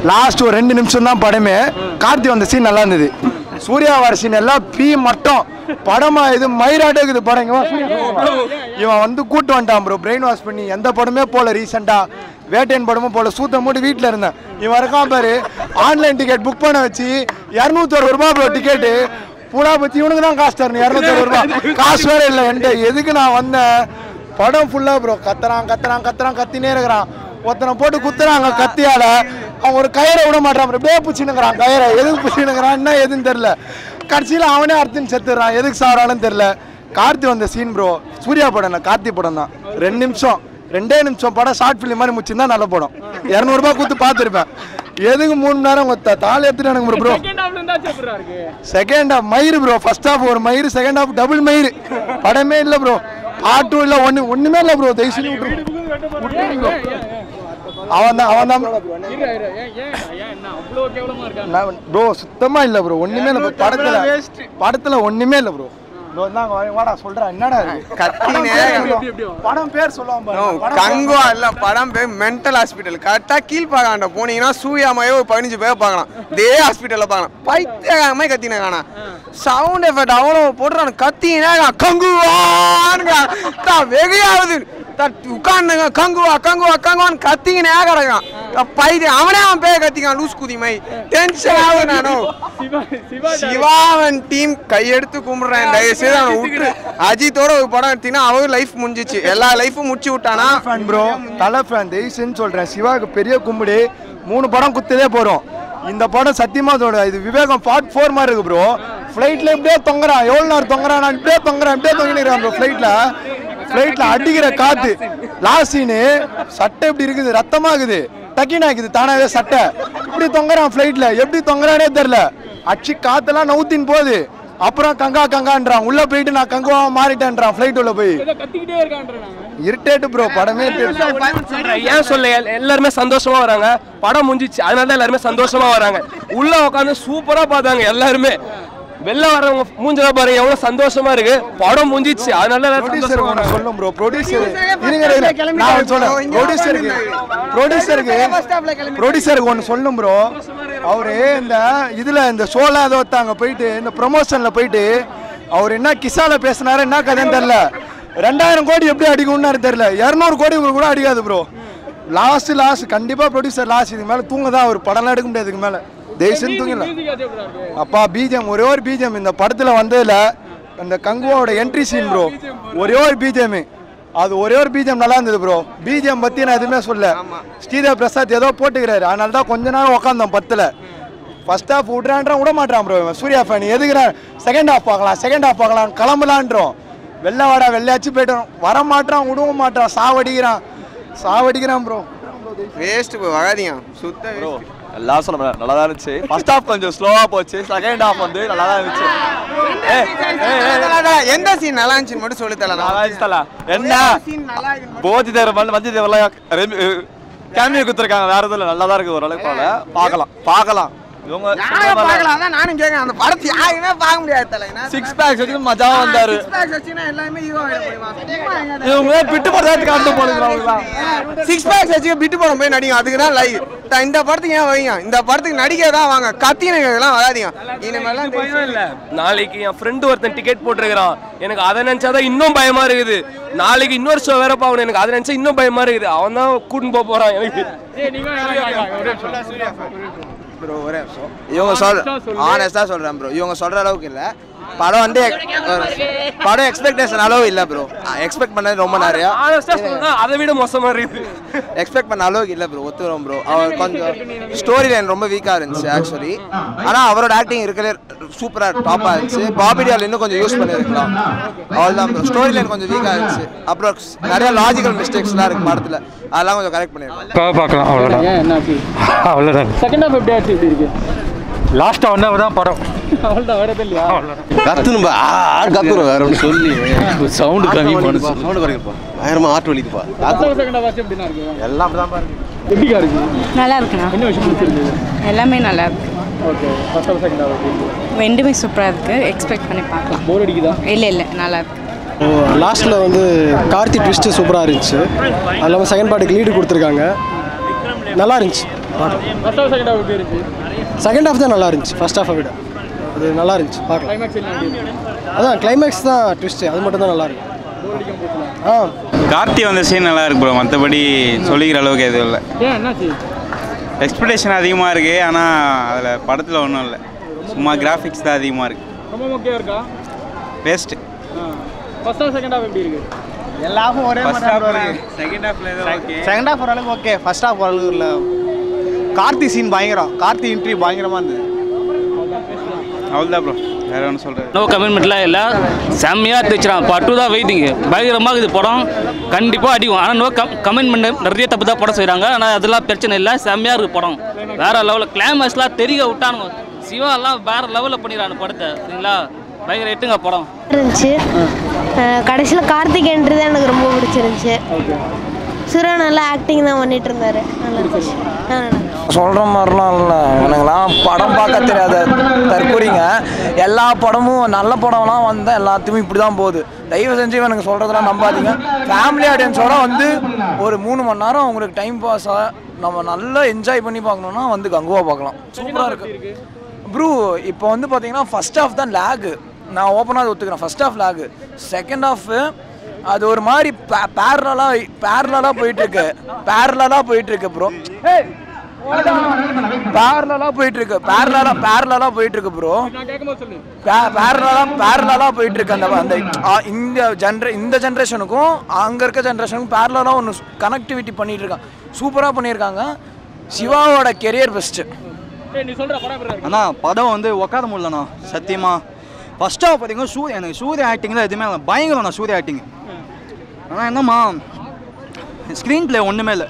Last ஒரு 2 நிமிஷம் தான் படமே. கார்த்தி வந்த சீன் நல்லா இருந்தது. சூர்யா வர சீன் எல்லாம் பீ மட்டும் படமா இது மயிராட்டே இருக்குது படம். இவன் வந்து கூட்டு வந்துட்டான் ப்ரோ, பிரெயின் வாஷ் பண்ணி. எந்த படமே போல ரீசெண்டா வேட்டையன் படமும் போல. சூத்த மூட்டு வீட்டில் இருந்தேன். இவன் இருக்கான் பாரு, ஆன்லைன் டிக்கெட் புக் பண்ண வச்சு 260 ரூபா ப்ரோ டிக்கெட்டு. பூரா பத்தி இவனுக்கு தான் காசு தரணும். 260 ரூபா காசு வேற இல்லை என்கிட்ட. எதுக்கு நான் வந்தேன்? படம் ஃபுல்லா ப்ரோ கத்தினே இருக்கிறான். ஒருத்தனை போட்டு குத்துறாங்க கத்தியால. அவன் ஒரு கயிறை விட மாட்டான். அப்படியே பிடிச்சினுக்கிறான் கயிறை. எதுக்கு பிடிச்சினுக்கிறான் என்ன எதுன்னு தெரியல. கடைசியில் அவனே அர்த்தம் செத்துறான். எதுக்கு சாவறான்னு தெரியல. கார்த்தி வந்த சீன் ப்ரோ சூர்யா படம் கார்த்தி படம் தான். 2 நிமிஷம் படம் ஷார்ட் ஃபிலிம் மாதிரி முடிச்சிருந்தா நல்ல படம். 200 ரூபாய் கொடுத்து பார்த்துருப்பேன். எதுக்கு 3 மணி நேரம் தாள் எடுத்துட்டானுங்க ப்ரோ. செகண்ட் ஹாஃப் மயிறு ப்ரோ. ஃபர்ஸ்ட் ஹாஃப் ஒரு மயிறு, செகண்ட் ஹாஃப் டபுள் மயிறு. படமே இல்லை ப்ரோ. பாட்டும் இல்லை, ஒண்ணுமே இல்லை ப்ரோ. தயவுசெய்து அவன் தான் ப்ரோ. சுத்தமா இல்லை ப்ரோ. ஒண்ணுமே இல்லை படத்துல ஒண்ணுமே இல்லை ப்ரோ. படம் பேர் மென்டல் ஹாஸ்பிட்டல். கரெக்டா கீழ்பாக்காண்ட போனீங்கன்னா சூர்யாமையோ 15 பேர் பார்க்கலாம். இதே ஹாஸ்பிட்டல்ல பார்க்கலாம். பைத்தியமே கத்தினா காணா சவுண்ட் எஃபெக்ட் அவ்வளோ போட்டுறான். கத்தினா கங்குவான்னு வெகையாவது உட்காந்துங்க கங்குவான்னு கத்திங்கனே கிடக்கான். பைத்தியம் அவனே அவன் பேர் கத்திக்கான். லூஸ் குதிமை டென்ஷன் ஆகுது. நானும் சிவாவன் டீம் கையெடுத்து கும்பிடுறேன். தயவுசெய்து அவனை விட்டு அஜித்தோட ஒரு படம் எடுத்தீங்கன்னா அவர் லைஃப் முடிஞ்சிச்சு. எல்லா லைஃபும் முடிச்சு விட்டானா ப்ரோ. தலை ஃபேன் தயவுசெய்து சொல்றேன். சிவாவுக்கு பெரிய கும்பிடு. 3 படம் குத்ததே போறோம். இந்த படம் சத்தியமா இது விவேகம் பார்ட் 4 மாதிரி இருக்கு ப்ரோ. ஃபிளைட்ல இப்படியே தொங்குறான். எவ்வளவு நேரம் தொங்குறான்? நான் இப்படியே தொங்கினேன் ப்ரோ. ஃபிளைட்ல அடிக்கிற காத்து. லாஸ்ட் சீனு சட்டை எப்படி இருக்குது, ரத்தமா இருக்குது, டக்கினா இருக்குது தானாவே சட்டை. இப்படி தொங்குறான் ஃபிளைட்ல. எப்படி தொங்குறானே தெரியல. அச்சு காத்தெல்லாம் நவுத்தின் போகுது. அப்புறம் கங்கான்றான். உள்ள போயிட்டு நான் கங்குவா மாறிட்டேன்றான். ஃபிளைட் உள்ள போய் இருட்டேட்டு ப்ரோ. படமே ஏன் சொல்ல எல்லாருமே சந்தோஷமா வராங்க. படம் முடிஞ்சிச்சு அதனால தான் எல்லாருமே சந்தோஷமா வராங்க. உள்ள உட்காந்து சூப்பரா பார்த்தாங்க எல்லாருமே. வெளில வரவங்க மூஞ்சல பாருங்க எவ்வளவு சந்தோஷமா இருக்கு. படம் முடிஞ்சிச்சு அதனால சொல்லும் ப்ரோ. ப்ரொடியூசருக்கு ஒன்று சொல்லும் ப்ரோ. அவரு இந்த இதுல இந்த ஷோல ஏதோ ஒருத்தாங்க போயிட்டு இந்த ப்ரொமோஷன்ல போயிட்டு அவர் என்ன கிசால பேசினாரு என்ன கதைன்னு தெரியல. 2000 கோடி எப்படி அடிக்கும்னு தெரியல. 200 கோடி கூட அடிக்காது ப்ரோ. லாஸ்ட் கண்டிப்பா ப்ரொடியூசர் லாஸ்ட். இதுக்கு மேல தூங்க தான் ஒரு படம் எடுக்க முடியாது. இதுக்கு மேல தேசம் தூங்கல. அப்பா பிஜிஎம் ஒரே ஒரு பிஜிஎம் இந்த படத்துல வந்ததுல அந்த கங்குவாவோட என்ட்ரி சீன் ப்ரோ. ஒரே ஒரு பிஜிஎம். அது ஒரே ஒரு பிஜிஎம் நல்லா இருந்தது ப்ரோ. பிஜிஎம் பத்தி நான் எதுவுமே சொல்ல. ஸ்ரீதேவ் பிரசாத் ஏதோ போட்டுக்கிறாரு. அதனால தான் கொஞ்ச நேரம் உட்காந்தோம் படத்துல. ஃபர்ஸ்ட் ஹாஃப் விட மாட்டான் ப்ரோ. சூர்யா ஃபேன் எதுக்குறேன் செகண்ட் ஹாஃப் பார்க்கலாம் கிளம்பலான்றோம். வெள்ளையாச்சு போயிட்டோம். வர மாட்டான், விடவும் மாட்டான். சாவடிக்கிறான் ப்ரோ. Waste bro. வராதீங்க சுத்த ப்ரோ. எல்லாம் சொல்ல நல்லா தான் இருந்துச்சு. ஃபர்ஸ்ட் ஹாஃப் கொஞ்சம் ஸ்லோவா போச்சு. செகண்ட் ஹாஃப் வந்து நல்லா தான் இருந்துச்சு. எந்த சீன் நல்லா இருந்துச்சு மட்டும் சொல்லி தரல. என்ன போதி தேவர் மஞ்சள் தேவர்லாம் கேமியோ குத்துருக்காங்க. வேற எதுவும் நல்லா தான் இருக்கு. ஓரளவுக்கு பார்க்கலாம். இவங்க நானும் கேட்கறேன். அந்த படத்தை யாருமே பார்க்க முடியாது தல. 6 பேக்ஸ் வச்சு மஜாவா வந்தாரு. 6 பேக்ஸ் வச்சுனா எல்லாமே ஹீரோ ஆயிடுவாங்க. இவங்க பிட்டு போறதுக்கு காட்டு போடுறாங்க. 6 பேக்ஸ் வச்சு பிட்டு போற போய் நடிங்க. அதுக்கு தான் லைவ். இந்த படத்துக்கு ஏன் வைங்க? இந்த படத்துக்கு நடிக்க தான் வாங்க. கத்தினெல்லாம் வராதீங்க. இனிமேலாம் பயமே இல்ல. நாளைக்கு என் ஃப்ரெண்ட் ஒருத்தன் டிக்கெட் போட்டுருக்கான். எனக்கு அதை நினைச்சாதான் இன்னும் பயமா இருக்குது. நாளைக்கு இன்னொரு ஷோ வேற பாக்கணும். எனக்கு அதை நினைச்சா இன்னும் பயமா இருக்குது. அவன் தான் கூட்டின்னு போறான் எனக்கு. இவங்க ஆனஸ்டா சொல்றேன் ப்ரோ. இவங்க சொல்ற அளவுக்கு இல்ல. படம் வந்து படம் எக்ஸ்பெக்டேஷன் அளவு இல்ல ப்ரோ. எக்ஸ்பெக்ட் பண்ணது ரொம்ப நிறைய. அதை விட மோசமா இருக்கு. எக்ஸ்பெக்ட் பண்ண அளவுக்கு இல்ல ப்ரோ. ஒத்துறோம் ப்ரோ. அவர் கொஞ்சம் ஸ்டோரி லைன் ரொம்ப வீக்கா இருந்துச்சு ஆக்சுவலி. ஆனா அவரோட ஆக்டிங் இருக்கல சூப்பரா டாப்பா இருந்துச்சு. பாபி டியால் இன்னும் கொஞ்சம் யூஸ் பண்ணிருக்கலாம். அவ்வளவுதான் ப்ரோ. ஸ்டோரி லைன் கொஞ்சம் வீக்கா இருந்துச்சு. அப்புறம் நிறைய லாஜிக்கல் மிஸ்டேக்ஸ்லாம் இருக்கு படத்துல. அதெல்லாம் கொஞ்சம் கரெக்ட் பண்ணிருக்கோம். பார்க்கலாம். அவ்வளோதான். செகண்ட் ஹாஃப் எப்படி இருக்கு? லாஸ்ட் 1 hour தான் படம். அவ்வளோதான். வரது இல்லையா? கத்துனும்பா கத்துறோம். வேற ஒன்று சொல்லி சவுண்டு கம்மி பண்ணு. சவுண்டு குறைக்கப்பா. பயங்கரமா ஆட்டு வலிக்குப்பா. செகண்ட் ஹாஃப் எப்படினா இருக்கு? எல்லாம் தான் பாருங்க. எப்படியா இருக்கு? நல்லா இருக்குண்ணா. என்ன விஷயம் பிடிச்சிருக்கு? எல்லாமே நல்லா இருக்கு. Okay. First half second half ரெண்டுமே சூப்பராக இருக்கு. எக்ஸ்பெக்ட் பண்ணி பார்க்கலாம். போர் அடிக்குதா? இல்லை நல்லா இருக்கு. லாஸ்ட்டில் வந்து கார்த்தி ட்விஸ்ட்டு சூப்பராக இருந்துச்சு. அது இல்லாமல் செகண்ட் பார்ட்டுக்கு லீடு கொடுத்துருக்காங்க. நல்லா இருந்துச்சு. ஃபர்ஸ்ட் செகண்ட் ஹாஃப் எப்படி இருந்துச்சு? செகண்ட் ஹாஃப் தான் நல்லா இருந்துச்சு ஃபர்ஸ்ட் ஹாஃபை விட. அது நல்லா இருந்துச்சு பார்க்கலாம். கிளைமேக்ஸ் என்ன எப்படி இருந்துச்சு? அதான் கிளைமேக்ஸ் தான் ட்விஸ்ட்டு, அது மட்டும் தான் நல்லா இருக்கு. போர் அடிக்காம போச்சுல. கார்த்தி வந்த சீன் நல்லா இருக்கு ப்ரோ, மற்றபடி சொல்லிக்கிற அளவுக்கு எதுவும் இல்லை. ஏன் என்னாச்சு? எக்ஸ்பெக்டேஷன் அதிகமாக இருக்குது, ஆனால் அதில் படத்தில் ஒன்றும் இல்லை, சும்மா கிராஃபிக்ஸ் தான் அதிகமாக இருக்குது. ரொம்ப முக்கியம் இருக்கா? Waste. First half second half எப்படி இருக்கு? எல்லாரும் ஒரே ஃபர்ஸ்ட் ஹாஃப் செகண்ட் ஹாஃபில் ஏதோ ஓகே, செகண்ட் ஹாஃப் ஓரளவுக்கு ஓகே, ஃபர்ஸ்ட் ஹாஃப் ஓரளவுக்கு இல்லை. கார்த்தி சீன் பயங்கரம், கார்த்தி என்ட்ரி பயங்கரமாக இருந்தது. அவ்வளோதான் ப்ரோ, வேற ஒன்று சொல்கிறது. நோ கமெண்ட்மெண்ட்லாம் இல்லை, செம்மையாக எடுத்துச்சுறான். பார்ட் 2 தான் வெயிட்டிங்கு, பயங்கரமாக இது படம் கண்டிப்பாக அடிக்கும். ஆனால் நோ கமெண்ட்மெண்ட் நிறைய தப்பு தான் படம் செய்கிறாங்க, ஆனால் அதெல்லாம் பிரச்சனை இல்லை, செம்மையாக இருக்குது படம். வேறு லெவலில் கிளைமேக்ஸ்லாம் தெரிய விட்டானுங்க, சிவாலாம் வேறு லெவலில் பண்ணிடுறாங்க படத்தை, சரிங்களா? பயங்கர எட்டுங்க படம் இருந்துச்சு. கடைசியில் கார்த்திக் என்ட்ரி தான் எனக்கு ரொம்ப பிடிச்சிருந்துச்சு. சுரா நல்லா ஆக்டிங் தான் பண்ணிட்டு இருந்தாரு, நல்லா இருந்துச்சு. சொல்கிற மாதிரிலாம் இல்லை, எனக்குலாம் படம் பார்க்க தெரியாத தற்கூறிங்க. எல்லா படமும் நல்ல படம்லாம் வந்தால் எல்லாத்தையுமே இப்படி தான் போகுது. தயவு செஞ்சு எனக்கு சொல்கிறதெல்லாம் நம்பாதீங்க. ஃபேமிலி ஆடியன்ஸோட வந்து ஒரு 3 மணி நேரம் உங்களுக்கு டைம் பாஸாக நம்ம நல்லா என்ஜாய் பண்ணி பார்க்கணுன்னா வந்து கங்குவா பார்க்கலாம், சூப்பராக இருக்குது ப்ரூ. இப்போ வந்து பார்த்தீங்கன்னா ஃபஸ்ட் ஹாஃப் தான் லேகு, நான் ஓப்பனாக ஒத்துக்கிறேன். First half lag, second half அது ஒரு மாதிரி பேரலாக போயிட்டுருக்கு, ப்ரோ. பேரலாக போயிட்டுருக்கு ப்ரோ, பேரலாக போயிட்டுருக்கு. அந்த இந்த ஜென்ரேஷனுக்கும் அங்கே இருக்க ஜென்ரேஷனுக்கும் பேரலாக ஒன்று கனெக்டிவிட்டி பண்ணிட்டு இருக்காங்க, சூப்பராக பண்ணியிருக்காங்க. சிவாவோட கெரியர் பெஸ்ட்டு. அண்ணா படம் வந்து உட்கார முடியலண்ணா சத்தியமாக. ஃபர்ஸ்ட் ஹாஃப் பார்த்தீங்கன்னா எனக்கு சூர்யா ஆக்டிங்கில் எதுவுமே பயங்கரம்ண்ணா, சூர்யா ஆக்டிங். ஆனால் என்னம்மா ஸ்க்ரீன் பிளே ஒன்றுமே இல்லை.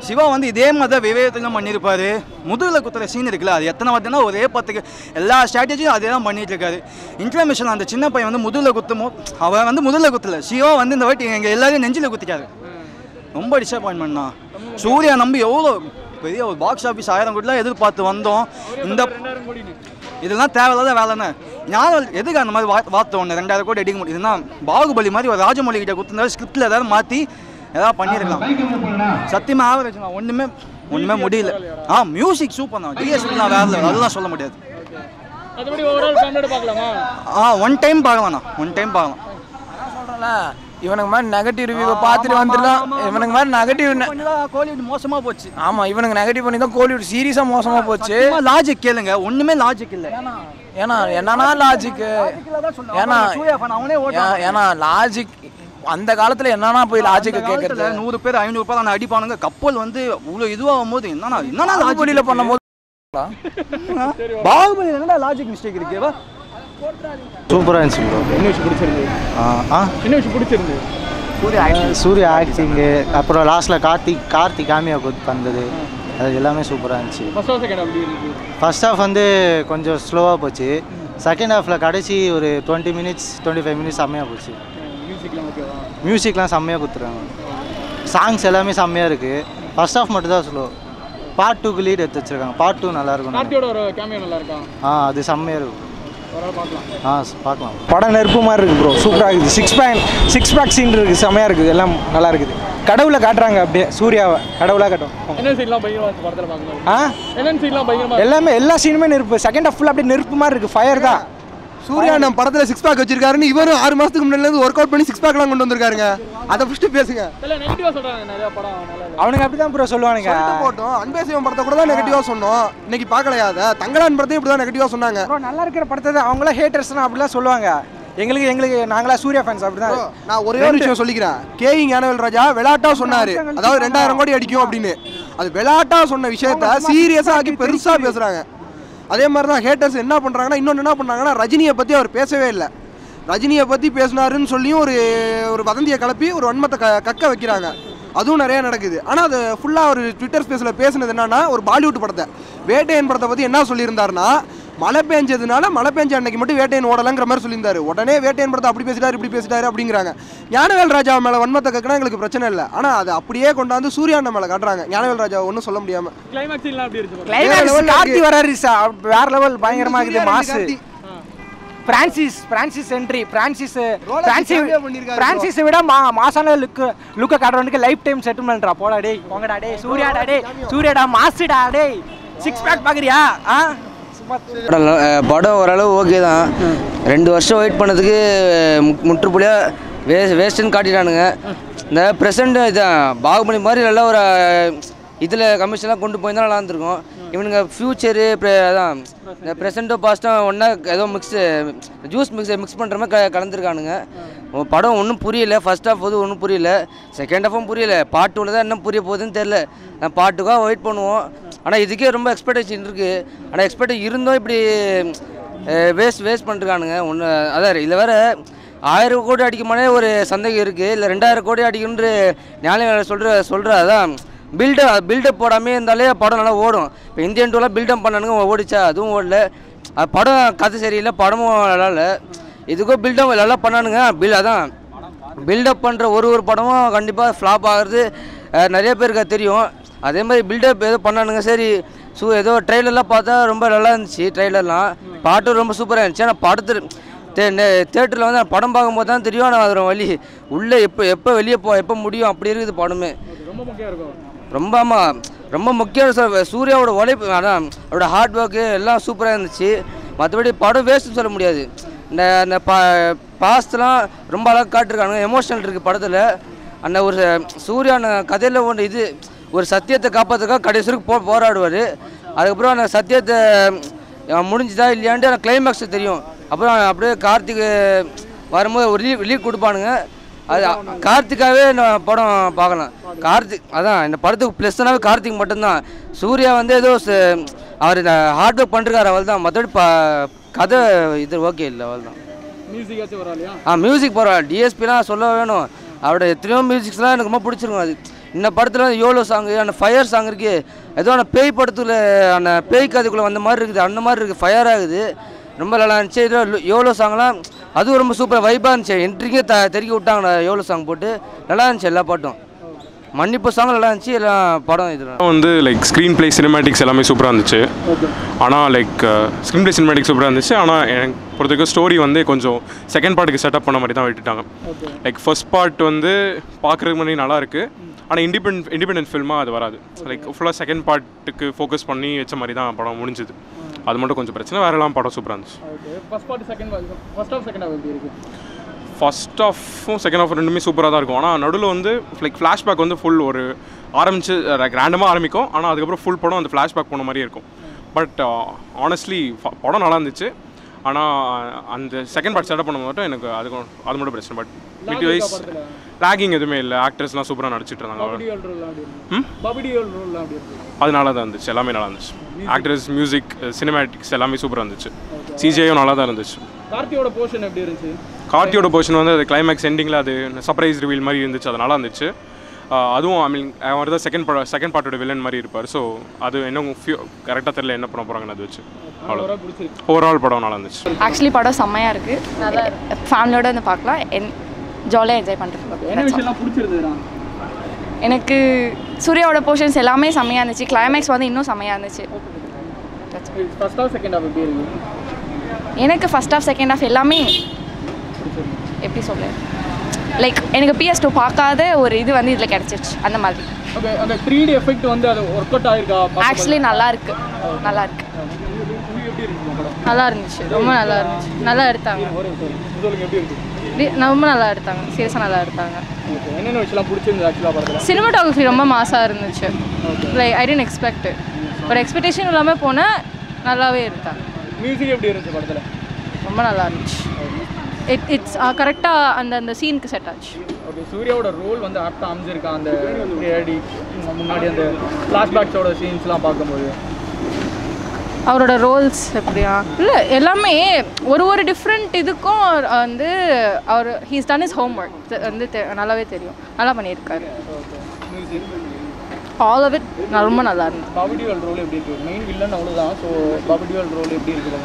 சிவா வந்து இதே மாதிரி தான் விவேகத்திலும் பண்ணியிருப்பார். முதுகில் குத்துற சீன் இருக்குல்ல, அது எத்தனை பார்த்தீங்கன்னா ஒரே 10க்கு எல்லா ஸ்ட்ராட்டஜியும் அதே தான் பண்ணிட்டு இருக்காரு. இன்ஃப்ளமேஷன் அந்த சின்ன பையன் வந்து முதுகில் குத்துமோ, அவன் வந்து முதுகில் குத்தல, சிவா வந்து இந்த வாட்டி எங்கள் எல்லாரையும் நெஞ்சில் குத்திட்டாரு. ரொம்ப டிசப்பாயின்மெண்ட்ண்ணா. சூர்யா நம்பி எவ்வளோ பெரிய ஒரு பாக்ஸ் ஆஃபீஸ் 1000 கோடிலாம் எதிர்பார்த்து வந்தோம். இந்த இதெல்லாம் தேவையில்லாத வேலைன்னு ஞாபகம் எதுக்கு அந்த மாதிரி வார்த்தை ஒன்று 2000 கோடி அடிக்க முடியும். இதுனா பாகுபலி மாதிரி ஒரு ராஜமௌழி கிட்ட கொடுத்துருந்தாரு, ஸ்கிரிப்டில் ஏதாவது மாற்றி ஏதாவது பண்ணியிருக்கலாம். சத்தியமாக ஆவரேஜ் ஒன்றுமே முடியல. மியூசிக் சூப்பர் தான், டிஎஸ்பிலாம் வேறு இல்லை, அதெல்லாம் சொல்ல முடியாது. ஒன் டைம் பார்க்கலாம். சொல்கிறேன்ல, இவனுக்கு மாதிரி நெகட்டிவ் ரிவ்யூவை பார்த்துட்டு வந்துடலாம். இவனுக்கு மாதிரி நெகட்டிவ் கோலிவுட் மோசமாக போச்சு. ஆமாம், இவனுக்கு நெகட்டிவ் பண்ணி தான் கோலிவுட் சீரியஸாக மோசமாக போச்சு. லாஜிக் கேளுங்க, ஒன்றுமே லாஜிக் இல்லை. ஏன்னா என்னன்னா லாஜிக்கு, ஏன்னா லாஜிக் அந்த காலத்தில் என்னன்னா போய் லாஜிக்கை கேட்கறது. 100 பேர் 500 பேர் அந்த அடிப்பானுங்க. கப்பல் வந்து இவ்வளோ இதுவாகும் போது என்னன்னா பாகுபலியில் பண்ணும் போது பாகுபலி என்னடா லாஜிக் மிஸ்டேக் இருக்குவா. சூப்பராக இருந்துச்சு ப்ரோ. என்ன விஷயம் பிடிச்சிருந்து? சூர்யா ஆக்டிங்கு, அப்புறம் லாஸ்ட்டில் கார்த்திக் காமியா வந்தது, அது எல்லாமே சூப்பராக இருந்துச்சு. ஃபர்ஸ்ட் ஹாஃப் வந்து கொஞ்சம் ஸ்லோவாக போச்சு. செகண்ட் ஹாஃபில் கடைசி ஒரு 20 மினிட்ஸ் 25 மினிட்ஸ் செம்மையாக போச்சு. மியூசிக்லாம் செம்மையாக கொடுத்துருக்காங்க, சாங்ஸ் எல்லாமே செம்மையாக இருக்குது. ஃபர்ஸ்ட் ஹாஃப் மட்டும் தான் ஸ்லோ. பார்ட் 2க்கு லீட் எடுத்து வச்சுருக்காங்க. பார்ட் 2 நல்லாயிருக்கும். அது செம்மையாக இருக்கும், பார்க்கலாம். படம் நெருப்பு மாதிரி இருக்குது ப்ரோ, சூப்பராக இருக்குது. சிக்ஸ் பேக் சீன் இருக்குது, செம்மையாக இருக்குது, எல்லாம் நல்லா இருக்குது. கடவுளை காட்டுறாங்க, அப்படியே சூர்யாவை கடவுளாக காட்டும். எல்லாமே எல்லா சீனுமே நெருப்பு. செகண்ட் ஹாஃப் ஃபுல்லாக அப்படியே நெருப்பு மாதிரி இருக்குது, ஃபயர் தான். சூர்யா நம்ம படத்தில் 6 பேக் வச்சிருக்காருன்னு இவரும் 6 மாதத்துக்கு முன்னாடி ஒர்க் அவுட் பண்ணி 6 பேக்லாம் கொண்டு வந்திருக்காருங்க. அதை ஃபஸ்ட்டு பேசுங்க. அவனுக்கு அப்படி தான் ப்ரோ சொல்லுவானுங்க. போட்டோம் அன்பே சிவம் படத்தை கூட தான் நெகட்டிவாக சொன்னோம், இன்னைக்கு பார்க்கலையா? அதை தங்கலான் படத்தையும் இப்படி தான் நெகட்டிவாக சொன்னாங்க. நல்லா இருக்கிற படத்தை அவங்களாம் ஹேட்டர்ஸ்னா அப்படிலாம் சொல்லுவாங்க. எங்களுக்கு நாங்களா சூர்யா ஃபேன்ஸ் அப்படிதான். நான் ஒரே ஒரு விஷயம் சொல்லிக்கிறேன். கேஇ ஞானவேல் ராஜா விளையாட்டா சொன்னாரு, அதாவது 2000 கோடி அடிக்கும் அப்படின்னு. அது விளையாட்டா சொன்ன விஷயத்த சீரியஸாக ஆக்கி பெருசாக பேசுகிறாங்க. அதே மாதிரி தான் ஹேட்டர்ஸ் என்ன பண்ணுறாங்கன்னா, இன்னொன்று என்ன பண்ணுறாங்கன்னா, ரஜினியை பற்றி அவர் பேசவே இல்லை. ரஜினியை பற்றி பேசினாருன்னு சொல்லியும் ஒரு வதந்தியை கிளப்பி ஒரு வன்மத்தை கக்க வைக்கிறாங்க. அதுவும் நிறையா நடக்குது. ஆனால் அது ஃபுல்லாக ஒரு ட்விட்டர் ஸ்பேஸில் பேசுனது என்னன்னா, ஒரு பாலிவுட் படத்தை வேட்டையன் படத்தை பற்றி என்ன சொல்லியிருந்தாருன்னா, மழை பெஞ்சதுனால மழை பெஞ்ச அன்னைக்கு மட்டும் வேட்டையன் ஓடலைங்கிற மாதிரி சொல்லியிருந்தாரு. உடனே வேட்டையன் படத்தை அப்படி பேசிட்டாரு இப்படி பேசிட்டாரு அப்படிங்கிறாங்க. ஞானவேல் ராஜா மேலே வன்மத்தை கக்கினா எங்களுக்கு பிரச்சனை இல்லை. ஆனால் அது அப்படியே கொண்டாந்து சூர்யாண்ண மேலே காட்டுறாங்க. ஞானவேல் ராஜா ஒன்றும் சொல்ல முடியாமல். கிளைமேக்ஸ் கார்த்தி வராரு, வேற லெவல் பயங்கரமாக இருக்குது. மாசு பிரான்சிஸ் என்ட்ரி பிரான்சிஸ் விட மாசான லுக்கை காட்டுறவனுக்கு லைஃப் டைம் செட்டில்மெண்ட்ரா. போடா டேய், போங்கடா டேய், சூர்யாடா மாசுடா டேய். 6 பேக் பார்க்குறியா? படம் ஓரளவு ஓகே தான். 2 வருஷம் வெயிட் பண்ணதுக்கு முற்றுப்புள்ளியாக வேஸ்ட்டுன்னு காட்டிட்டானுங்க. இந்த ப்ரெசண்ட் இதான் பாகுபலி மாதிரி நல்லா ஒரு இதில் கமிஷன்லாம் கொண்டு போயிருந்தால் நல்லா இருந்திருக்கும். இவனுங்க ஃப்யூச்சரு அதான் இந்த ப்ரெசண்ட்டும் பாஸ்ட்டும் ஒன்றா ஏதோ ஜூஸ் மிக்ஸ் பண்ணுற மாதிரி கலந்துருக்கானுங்க. படம் ஒன்றும் புரியல. ஃபர்ஸ்ட் ஹாஃப் வந்து ஒன்றும் புரியல, செகண்ட் ஹாஃபும் புரியல. பார்ட் 2ல் தான் என்ன புரிய போகுதுன்னு தெரில. நான் பார்ட் 2க்காக வெயிட் பண்ணுவோம். ஆனால் இதுக்கே ரொம்ப எக்ஸ்பெக்டேஷன் இருக்குது. ஆனால் எக்ஸ்பெக்ட் இருந்தும் இப்படி வேஸ்ட் பண்ணிருக்கானுங்க. ஒன்று அதான் இதில் வேறு 1000 கோடி அடிக்குமானே ஒரு சந்தேகம் இருக்குது. இல்லை 2000 கோடி அடிக்குன்ற ஞாபகம் சொல்கிற அதான் பில்டப் போடாமே இருந்தாலே படம் நல்லா ஓடும். இப்போ இந்தியன் 2லாம் பில்டப் பண்ணானுங்க, ஓடிச்சா அதுவும் ஓடல. படம் கதை சரியில்லை, படமும் நல்லா இல்லை. இதுக்கும் பில்டப் நல்லா பண்ணானுங்க. அதான் பில்டப் பண்ணுற ஒரு படமும் கண்டிப்பாக ஃப்ளாப் ஆகிறது நிறைய பேருக்கு தெரியும். அதே மாதிரி பில்டப் ஏதோ பண்ணானுங்க. சரி ஏதோ ட்ரெய்லர்லாம் பார்த்தா ரொம்ப நல்லா இருந்துச்சு. ட்ரெய்லர்லாம் பாட்டும் ரொம்ப சூப்பராக இருந்துச்சு. ஆனால் தேட்டரில் வந்து படம் பார்க்கும்போது தான் தெரியும். ஆனால் அது வழி உள்ளே எப்போ வெளியே எப்போ முடியும் அப்படி இருக்குது படமே. ரொம்ப ஆமாம், ரொம்ப முக்கியம். சூர்யாவோட உழைப்பு, அதான் அவரோட ஹார்ட் ஒர்க்கு எல்லாம் சூப்பராக இருந்துச்சு. மற்றபடி படம் வேஸ்ட்டுன்னு சொல்ல முடியாது. இந்த பாஸ்ட்லாம் ரொம்ப அழகாக காட்டிருக்கானுங்க. எமோஷனல் இருக்குது படத்தில். அந்த ஒரு சூர்யா கதையில் ஒன்று ஒரு சத்தியத்தை காப்பாற்றுக்காக கடைசி வரைக்கும் போராடுவார். அதுக்கப்புறம் அந்த சத்தியத்தை முடிஞ்சுதா இல்லையான்ட்டு அந்த கிளைமேக்ஸ் தெரியும். அப்புறம் அப்படியே கார்த்திக் வரும்போது ஒரு ரிலீவ் கொடுப்பானுங்க. அது கார்த்திக்காகவே நான் படம் பார்க்கலாம். கார்த்திக் அதான் இந்த படத்துக்கு ப்ளஸ்னாவே கார்த்திக் மட்டும்தான். சூர்யா வந்து ஏதோ அவர் இந்த ஹார்ட் ஒர்க் பண்ணிருக்காரு, அவள் தான். மற்றபடி கதை இது ஓகே இல்லை, அவள் தான். மியூசிக் பரவாயில்ல. டிஎஸ்பிலாம் சொல்ல வேணும். அவரோட எத்தனையோ மியூசிக்ஸ்லாம் எனக்கு ரொம்ப பிடிச்சிருக்கும். அது இந்த படத்தில் யோலோ சாங்கு, அந்த ஃபயர் சாங் இருக்குது. ஏதோ அந்த பேய் படத்தில் அந்த பேய் கதைக்குள்ளே வந்த மாதிரி இருக்குது, அந்த மாதிரி இருக்குது. ஃபயர் ஆகுது, ரொம்ப நல்லா இருந்துச்சு. இதோ யோலோ சாங்லாம் அதுவும் ரொம்ப சூப்பராக வைப்பாக இருந்துச்சு. என்ட்ரிக்கே தெருக்கி விட்டாங்க யோலோ சாங் போட்டு. நல்லா இருந்துச்சு எல்லா பாட்டும். மன்னிப்பு சாங் நல்லா இருந்துச்சு. எல்லாம் படம் இதெல்லாம் வந்து லைக் ஸ்க்ரீன் பிளே சினிமேட்டிக்ஸ் எல்லாமே சூப்பராக இருந்துச்சு. ஆனால் லைக் ஸ்க்ரீன் பிளே சினிமேட்டிக்ஸ் சூப்பராக இருந்துச்சு. ஆனால் எனக்கு பொறுத்தவரைக்கும் ஸ்டோரி வந்து கொஞ்சம் செகண்ட் பார்ட்டுக்கு செட்டப் பண்ண மாதிரி தான் விட்டுட்டாங்க. லைக் ஃபர்ஸ்ட் பார்ட் வந்து பார்க்குறதுக்கு முன்னாடி நல்லா இருக்குது. ஆனால் இண்டிபெண்டன்ட் ஃபில்மாக அது வராது. லைக் ஃபுல்லாக செகண்ட் பார்ட்டுக்கு ஃபோக்கஸ் பண்ணி வச்ச மாதிரி தான் படம் முடிஞ்சுது. அது மட்டும் கொஞ்சம் பிரச்சனை. வேறெல்லாம் படம் சூப்பராக இருந்துச்சு. ஃபர்ஸ்ட் ஹாஃபும் செகண்ட் ஹாஃப் ரெண்டுமே சூப்பராக தான் இருக்கும். ஆனால் நடுவில் வந்து லைக் ஃப்ளாஷ்பேக் வந்து ஃபுல் ஒரு ஆரம்பிச்சு ரேண்டமாக ஆரம்பிக்கும். ஆனால் அதுக்கப்புறம் ஃபுல் படம் அந்த ஃப்ளாஷ்பேக் போன மாதிரி இருக்கும். பட் ஆனஸ்ட்லி படம் நல்லா இருந்துச்சு. ஆனால் அந்த செகண்ட் பார்ட் செட்டப் பண்ண மட்டும் எனக்கு அது மட்டும் பிரச்சனை. பட் பிடி வைஸ் லாகிங் எதுவுமே இல்லை. ஆக்டர்ஸ்லாம் சூப்பராக நடிச்சிட்டு இருந்தாங்க. அது நல்லா தான் இருந்துச்சு. எல்லாமே நல்லா இருந்துச்சு. ஆக்டர்ஸ், மியூசிக், சினிமேட்டிக்ஸ் எல்லாமே சூப்பராக இருந்துச்சு. சிஜிஐயும் நல்லா தான் இருந்துச்சு. கார்த்தியோட போர்ஷன் எப்படி இருந்துச்சு? கார்த்தியோட போர்ஷன் வந்து அது கிளைமேக்ஸ் எண்டிங்கில் அது சர்ப்ரைஸ் ரிவீல் மாதிரி இருந்துச்சு. அது நல்லா இருந்துச்சு. அதுவும் ஐ மீன் அவர் தான் செகண்ட் பார்ட்டோட வில்லன் மாதிரி இருப்பார். ஸோ அது இன்னும் கரெக்டாக தெரியல என்ன பண்ண போகிறாங்கன்னு அது வச்சு. அவ்வளோ ஓவரால் படம் நல்லா இருந்துச்சு. ஆக்சுவலி படம் செம்மையாக இருக்குது. நல்லா ஃபேமிலியோட வந்து பார்க்கலாம். ஜாலியாக என்ஜாய் பண்ணுறேன். எனக்கு சூர்யாவோட போர்ஷன்ஸ் எல்லாமே செம்மையாக இருந்துச்சு. கிளைமேக்ஸ் வந்து இன்னும் செம்மையாக இருந்துச்சு. எனக்கு ஃபர்ஸ்ட் ஹாஃப் செகண்ட் ஹாஃப் எல்லாமே எப்படி சொல்ல லைக் எனக்கு PS2 பார்க்காத ஒரு இது வந்து இதில் கிடச்சிருச்சு அந்த மாதிரி. ஓகே, அந்த 3D எஃபெக்ட் வந்து அது ஒர்க் அவுட் ஆயிருக்கா? ஆக்சுவலி நல்லா இருக்கு. நல்லா இருந்துச்சு. ரொம்ப நல்லா இருந்துச்சு. நல்லா எடுத்தாங்க. ரொம்ப நல்லா எடுத்தாங்க. சீரியஸாக நல்லா எடுத்தாங்க. என்னென்ன விஷயம்லாம் பிடிச்சிருந்தது ஆக்சுவலாக படத்தில்? சினிமாட்டோகிராஃபி ரொம்ப மாசாக இருந்துச்சு. Like I didn't expect. ஒரு எக்ஸ்பெக்டேஷன் இல்லாமல் போனால் நல்லாவே எடுத்தாங்க. மியூசிக் எப்படி இருந்துச்சு படத்தில்? ரொம்ப நல்லா இருந்துச்சு. இட்ஸ் கரெக்டாக அந்த சீனுக்கு செட் ஆச்சு. ஓகே, சூர்யாவோட ரோல் வந்து ஆப்டாக அமைஞ்சிருக்கா? அந்த முன்னாடி அந்த ஃப்ளாஷ்பேக்ஸோட சீன்ஸ்லாம் பார்க்கும்போது அவரோட ரோல்ஸ் எப்படியா இல்லை எல்லாமே ஒரு டிஃப்ரெண்ட் இதுக்கும் வந்து அவர் his done is homework வந்து நல்லாவே தெரியும். நல்லா பண்ணியிருக்காரு. ஆல் ஆஃப் இட் ரொம்ப நல்லா இருந்துச்சு. பாபி டியோல் ரோல் எப்படி இருக்குது? மெயின் வில்லன் அவ்வளோதான். ஸோ பாபி டியோல் ரோல் எப்படி இருக்குது?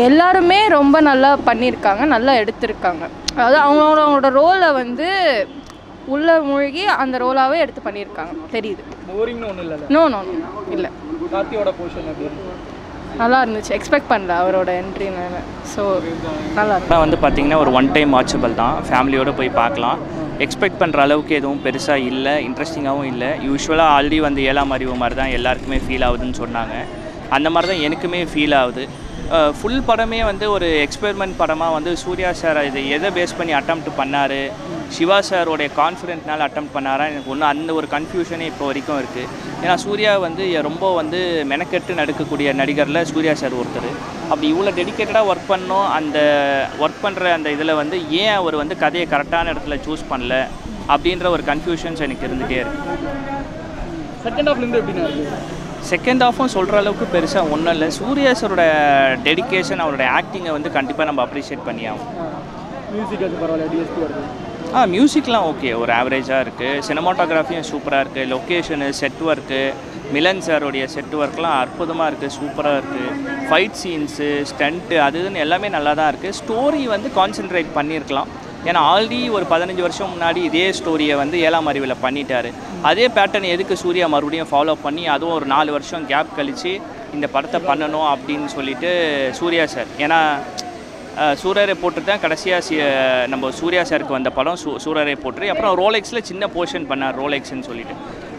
எல்லாருமே ரொம்ப நல்லா பண்ணியிருக்காங்க, நல்லா எடுத்திருக்காங்க. அதாவது அவங்களோட ரோலை வந்து உள்ள மூழ்கி அந்த ரோலாகவே எடுத்து பண்ணியிருக்காங்க. தெரியுது. போரிங்னு ஒன்றும் இல்லை. நோ இல்லை. கார்த்தியோட போர்ஷன் எப்படி இருக்குது? நல்லா இருந்துச்சு, எக்ஸ்பெக்ட் பண்ணல அவரோட என்ட்ரினால. ஸோ நல்லா ஆனால் வந்து பார்த்திங்கன்னா ஒரு ஒன் டைம் வாட்சபிள் தான், ஃபேமிலியோடு போய் பார்க்கலாம். எக்ஸ்பெக்ட் பண்ணுற அளவுக்கு எதுவும் பெருசாக இல்லை, இன்ட்ரெஸ்டிங்காகவும் இல்லை. யூஸ்வலாக ஆல்ரெடி வந்து 7ஆம் அறிவு மாதிரி தான் எல்லாருக்குமே ஃபீல் ஆகுதுன்னு சொன்னாங்க. அந்த மாதிரி தான் எனக்குமே ஃபீல் ஆகுது. ஃபுல் படமே வந்து ஒரு எக்ஸ்பெரிமெண்ட் படமாக வந்து சூர்யா சார் இது எதை பேஸ் பண்ணி அட்டெம்ப்ட் பண்ணார், சிவா சாரோடைய கான்ஃபிடென்ட்னால அட்டெம்ப்ட் பண்ணாரா, எனக்கு ஒன்று அந்த ஒரு கன்ஃபியூஷனே இப்போ வரைக்கும் இருக்குது. ஏன்னா சூர்யா வந்து ரொம்ப வந்து மெனக்கெட்டு நடக்கக்கூடிய நடிகரில் சூர்யா சார் ஒருத்தர். அப்படி இவ்வளோ டெடிக்கேட்டடாக ஒர்க் பண்ணோம், அந்த ஒர்க் பண்ணுற அந்த இதில் வந்து ஏன் அவர் வந்து கதையை கரெக்டான இடத்துல சூஸ் பண்ணல அப்படின்ற ஒரு கன்ஃபியூஷன்ஸ் எனக்கு இருந்துகிட்டே இருக்குது. செகண்ட் ஹாஃப்லேருந்து எப்படின்னா இருக்குது? செகண்ட் ஹாஃபும் சொல்கிற அளவுக்கு பெருசாக ஒன்றும் இல்லை. சூர்யா சாரோட டெடிக்கேஷன், அவரோட ஆக்டிங்கை வந்து கண்டிப்பாக நம்ம அப்ரிஷியேட் பண்ணியாகும். மியூசிக் அது பரவாயில்ல, டிஎஸ்பி வருது. மியூசிக்லாம் ஓகே, ஒரு ஆவரேஜாக இருக்குது. சினிமாட்டோகிராஃபியும் சூப்பராக இருக்குது. லொக்கேஷனு, செட் ஒர்க்கு, மிலன் சாரோடைய செட் ஒர்க்லாம் அற்புதமாக இருக்குது, சூப்பராக இருக்குது. ஃபைட் சீன்ஸு, ஸ்டண்ட்டு அது இதுன்னு எல்லாமே நல்லா தான் இருக்குது. ஸ்டோரி வந்து கான்சென்ட்ரேட் பண்ணியிருக்கலாம். ஏன்னா ஆல்ரெடி ஒரு 15 வருஷம் முன்னாடி இதே ஸ்டோரியை வந்து 7ஆம் அறிவில் பண்ணிட்டார். அதே பேட்டர்ன் எதுக்கு சூர்யா மறுபடியும் ஃபாலோ பண்ணி அதுவும் ஒரு 4 வருஷம் கேப் கழித்து இந்த படத்தை பண்ணணும் அப்படின்னு சொல்லிட்டு சூர்யா சார், ஏன்னா சூரரை போட்டு தான் கடைசியாக நம்ம சூர்யா சாருக்கு வந்த படம் சூரரை போட்டு, அப்புறம் ரோலெக்ஸில் சின்ன போர்ஷன் பண்ணார் ரோலெக்ஸ்ன்னு சொல்லிட்டு.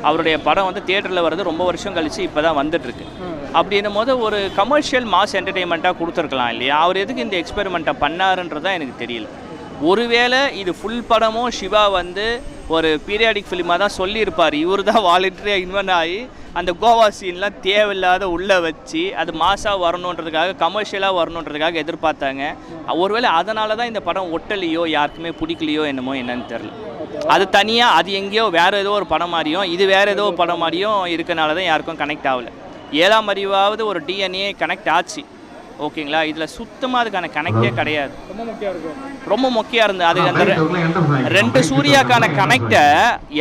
அவருடைய படம் வந்து தியேட்டரில் வருது ரொம்ப வருஷம் கழித்து இப்போ தான் வந்துட்டுருக்கு. அப்படின்னும் போது ஒரு கமர்ஷியல் மாஸ் என்டர்டெயின்மெண்ட்டாக கொடுத்துருக்கலாம் இல்லையா? அவர் எதுக்கு இந்த எக்ஸ்பெரிமெண்ட்டை பண்ணாருன்றதான் எனக்கு தெரியல. ஒருவேளை இது ஃபுல் படமும் சிவா வந்து ஒரு பீரியாடிக் ஃபிலிமாக தான் சொல்லியிருப்பார். இவர் தான் வாலண்டரியாக இன்வென்ட் ஆகி அந்த கோவா சீன்லாம் தேவையில்லாத உள்ளே வச்சு அது மாசாக வரணுன்றதுக்காக, கமர்ஷியலாக வரணுன்றதுக்காக எதிர்பார்த்தாங்க. ஒருவேளை அதனால தான் இந்த படம் ஒட்டலையோ, யாருக்குமே பிடிக்கலையோ என்னமோ என்னன்னு தெரில. அது தனியாக அது எங்கேயோ வேறு ஏதோ ஒரு படம் மாதிரியும் இது வேறு ஏதோ ஒரு படம் மாதிரியும் இருக்கனால தான் யாருக்கும் கனெக்ட் ஆகலை. 7ஆம் அறிவாவது ஒரு டிஎன்ஏ கனெக்ட் ஆச்சு, ஓகேங்களா? இதில் சுத்தமாக அதுக்கான கனெக்டே கிடையாது. ரொம்ப மொக்கையாக இருந்தது. அது அந்த 2 சூர்யாக்கான கனெக்டை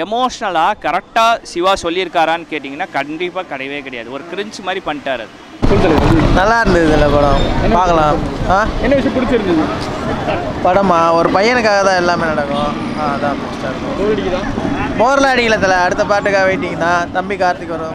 எமோஷ்னலாக கரெக்டாக சிவா சொல்லியிருக்காரான்னு கேட்டிங்கன்னா கண்டிப்பாக கிடையவே கிடையாது. ஒரு கிரிஞ்ச் மாதிரி பண்ணிட்டார். அது நல்லா இருந்தது இதில் படம், பார்க்கலாம். என்ன விஷயம் பிடிச்சிருந்தது படமா? ஒரு பையனுக்காக தான் எல்லாமே நடக்கும். அதான் பிடிச்சிட்டா இருக்கும். போர்லாம் அடிக்கல தலை, அடுத்த பாட்டுக்காக வெயிட்டிங் தான். தம்பி கார்த்திக் வரும்.